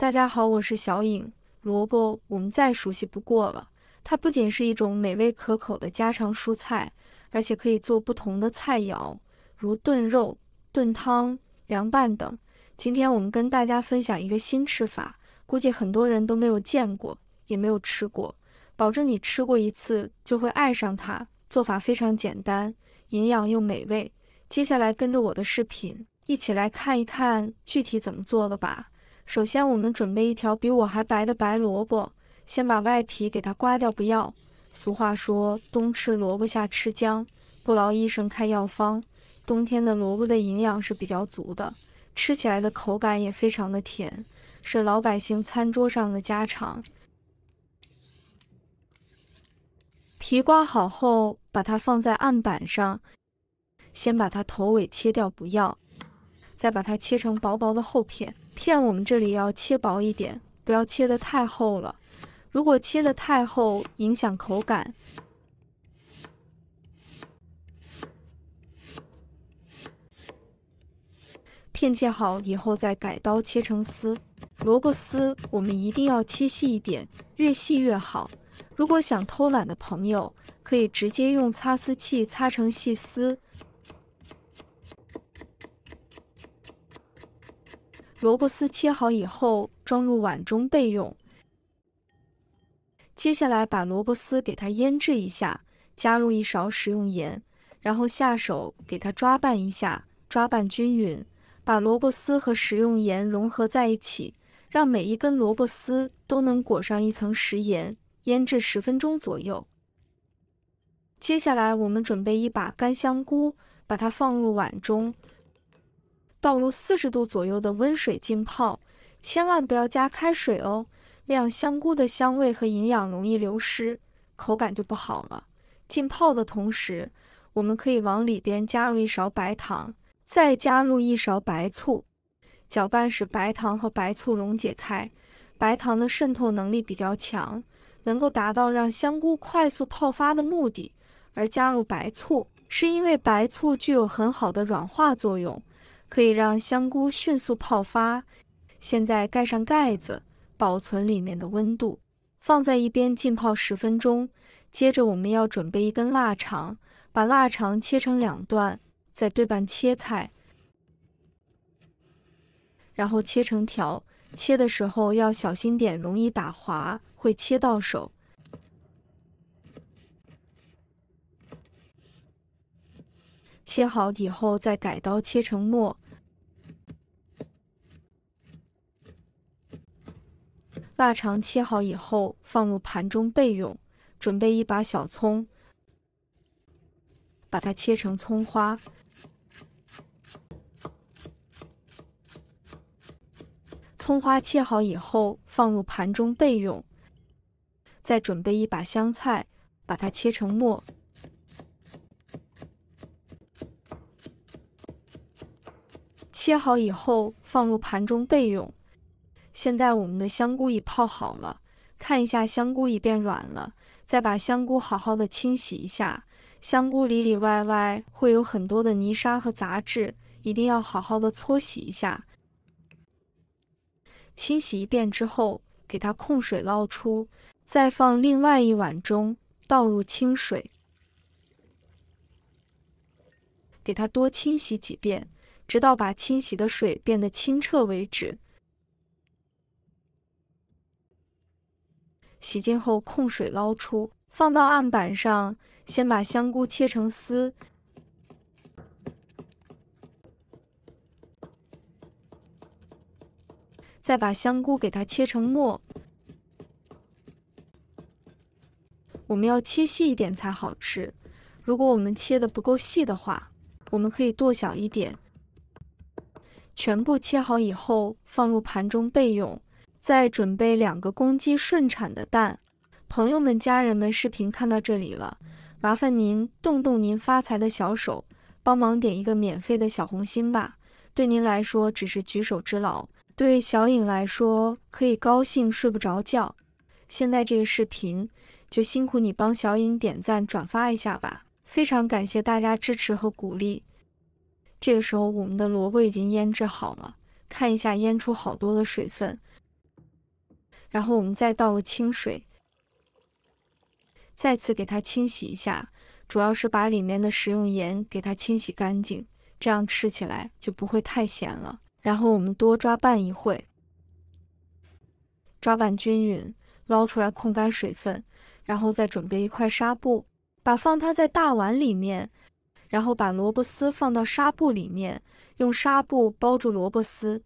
大家好，我是小颖。萝卜我们再熟悉不过了，它不仅是一种美味可口的家常蔬菜，而且可以做不同的菜肴，如炖肉、炖汤、凉拌等。今天我们跟大家分享一个新吃法，估计很多人都没有见过，也没有吃过，保证你吃过一次就会爱上它。做法非常简单，营养又美味。接下来跟着我的视频，一起来看一看具体怎么做的吧。首先，我们准备一条比我还白的白萝卜，先把外皮给它刮掉，不要。俗话说，冬吃萝卜夏吃姜，不劳医生开药方。冬天的萝卜的营养是比较足的，吃起来的口感也非常的甜，是老百姓餐桌上的家常。皮刮好后，把它放在案板上，先把它头尾切掉，不要。再把它切成薄薄的厚片，我们这里要切薄一点，不要切得太厚了。如果切得太厚，影响口感。片切好以后，再改刀切成丝。萝卜丝我们一定要切细一点，越细越好。如果想偷懒的朋友，可以直接用擦丝器擦成细丝。萝卜丝切好以后，装入碗中备用。接下来把萝卜丝给它腌制一下，加入1勺食用盐，然后下手给它抓拌一下，抓拌均匀，把萝卜丝和食用盐融合在一起，让每一根萝卜丝都能裹上一层食盐，腌制10分钟左右。接下来我们准备一把干香菇，把它放入碗中。倒入40度左右的温水浸泡，千万不要加开水哦，那样香菇的香味和营养容易流失，口感就不好了。浸泡的同时，我们可以往里边加入1勺白糖，再加入1勺白醋，搅拌使白糖和白醋溶解开。白糖的渗透能力比较强，能够达到让香菇快速泡发的目的。而加入白醋，是因为白醋具有很好的软化作用，可以让香菇迅速泡发。现在盖上盖子，保存里面的温度，放在一边浸泡10分钟。接着我们要准备一根腊肠，把腊肠切成2段，再对半切开，然后切成条。切的时候要小心点，容易打滑，会切到手。切好以后再改刀切成末。腊肠切好以后放入盘中备用。准备一把小葱，把它切成葱花。葱花切好以后放入盘中备用。再准备一把香菜，把它切成末。切好以后放入盘中备用。现在我们的香菇已泡好了，看一下香菇已变软了，再把香菇好好的清洗一下。香菇里里外外会有很多的泥沙和杂质，一定要好好的搓洗一下。清洗一遍之后，给它控水捞出，再放另外一碗中，倒入清水，给它多清洗几遍，直到把清洗的水变得清澈为止。洗净后控水捞出，放到案板上，先把香菇切成丝，再把香菇给它切成末。我们要切细一点才好吃，如果我们切的不够细的话，我们可以剁小一点。全部切好以后放入盘中备用。再准备2个公鸡顺产的蛋。朋友们、家人们，视频看到这里了，麻烦您动动您发财的小手，帮忙点一个免费的小红心吧。对您来说只是举手之劳，对小颖来说可以高兴睡不着觉。现在这个视频就辛苦你帮小颖点赞转发一下吧，非常感谢大家支持和鼓励。这个时候我们的萝卜已经腌制好了，看一下腌出好多的水分。然后我们再倒入清水，再次给它清洗一下，主要是把里面的食用盐给它清洗干净，这样吃起来就不会太咸了。然后我们多抓拌一会，抓拌均匀，捞出来控干水分，然后再准备一块纱布，放它在大碗里面，然后把萝卜丝放到纱布里面，用纱布包住萝卜丝，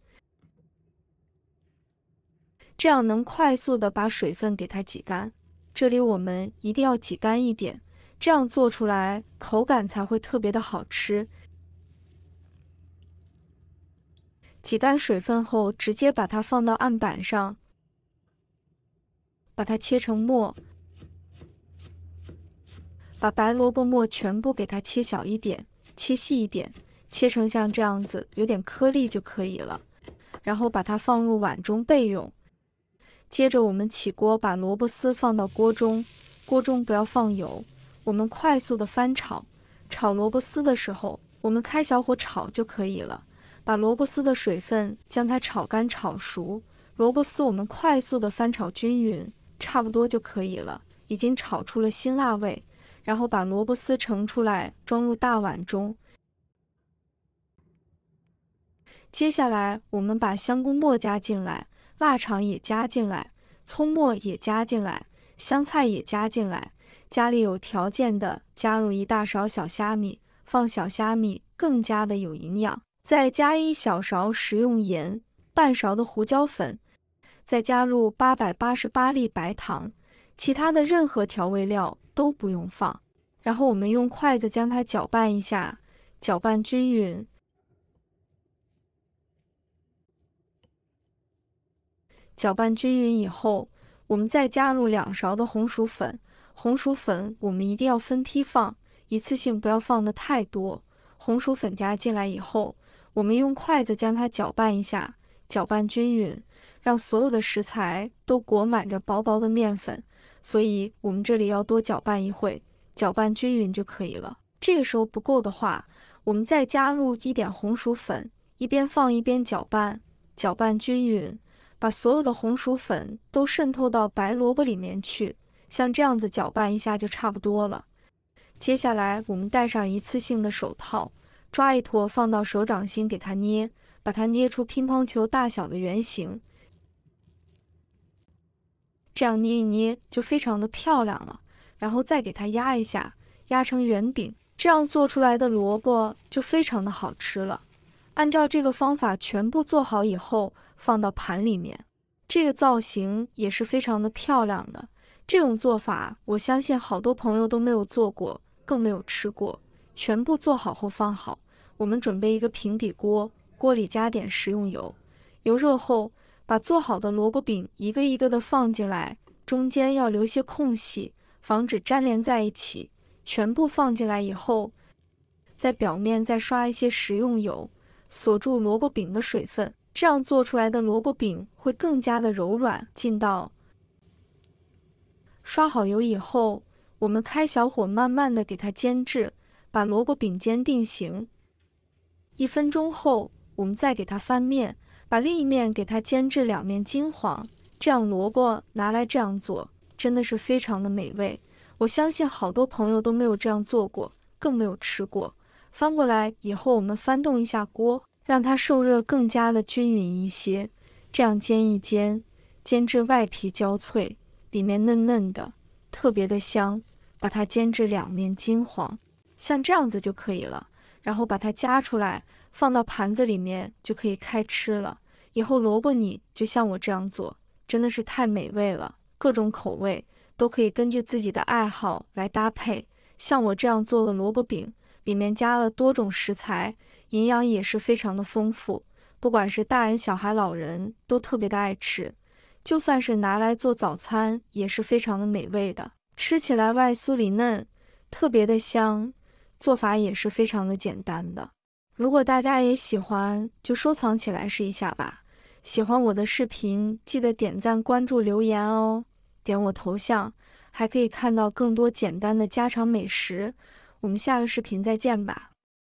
这样能快速的把水分给它挤干。这里我们一定要挤干一点，这样做出来口感才会特别的好吃。挤干水分后，直接把它放到案板上，把它切成末，把白萝卜末全部给它切小一点，切细一点，切成像这样子有点颗粒就可以了。然后把它放入碗中备用。接着我们起锅，把萝卜丝放到锅中，锅中不要放油，我们快速的翻炒。炒萝卜丝的时候，我们开小火炒就可以了。把萝卜丝的水分将它炒干炒熟，萝卜丝我们快速的翻炒均匀，差不多就可以了，已经炒出了辛辣味。然后把萝卜丝盛出来，装入大碗中。接下来我们把香菇末加进来，腊肠也加进来，葱末也加进来，香菜也加进来。家里有条件的加入1大勺小虾米，放小虾米更加的有营养。再加1小勺食用盐，半勺的胡椒粉，再加入888粒白糖，其他的任何调味料都不用放。然后我们用筷子将它搅拌一下，搅拌均匀。搅拌均匀以后，我们再加入2勺的红薯粉。红薯粉我们一定要分批放，一次性不要放的太多。红薯粉加进来以后，我们用筷子将它搅拌一下，搅拌均匀，让所有的食材都裹满着薄薄的面粉，所以我们这里要多搅拌一会，搅拌均匀就可以了。这个时候不够的话，我们再加入1点红薯粉，一边放一边搅拌，搅拌均匀，把所有的红薯粉都渗透到白萝卜里面去，像这样子搅拌一下就差不多了。接下来我们戴上一次性的手套，抓一坨放到手掌心给它捏，把它捏出乒乓球大小的圆形，这样捏一捏就非常的漂亮了。然后再给它压一下，压成圆饼，这样做出来的萝卜就非常的好吃了。按照这个方法全部做好以后，放到盘里面，这个造型也是非常的漂亮的。这种做法我相信好多朋友都没有做过，更没有吃过。全部做好后放好，我们准备一个平底锅，锅里加点食用油，油热后把做好的萝卜饼一个一个的放进来，中间要留些空隙，防止粘连在一起。全部放进来以后，在表面再刷一些食用油，锁住萝卜饼的水分，这样做出来的萝卜饼会更加的柔软劲道。刷好油以后，我们开小火慢慢的给它煎制，把萝卜饼煎定型。1分钟后，我们再给它翻面，把另一面给它煎至2面金黄。这样萝卜拿来这样做，真的是非常的美味。我相信好多朋友都没有这样做过，更没有吃过。翻过来以后，我们翻动一下锅，让它受热更加的均匀一些。这样煎一煎，煎至外皮焦脆，里面嫩嫩的，特别的香。把它煎至2面金黄，像这样子就可以了。然后把它夹出来，放到盘子里面就可以开吃了。以后萝卜泥就像我这样做，真的是太美味了。各种口味都可以根据自己的爱好来搭配。像我这样做的萝卜饼，里面加了多种食材，营养也是非常的丰富。不管是大人、小孩、老人都特别的爱吃，就算是拿来做早餐也是非常的美味的。吃起来外酥里嫩，特别的香，做法也是非常的简单的。如果大家也喜欢，就收藏起来试一下吧。喜欢我的视频，记得点赞、关注、留言哦。点我头像，还可以看到更多简单的家常美食。我们下个视频再见吧。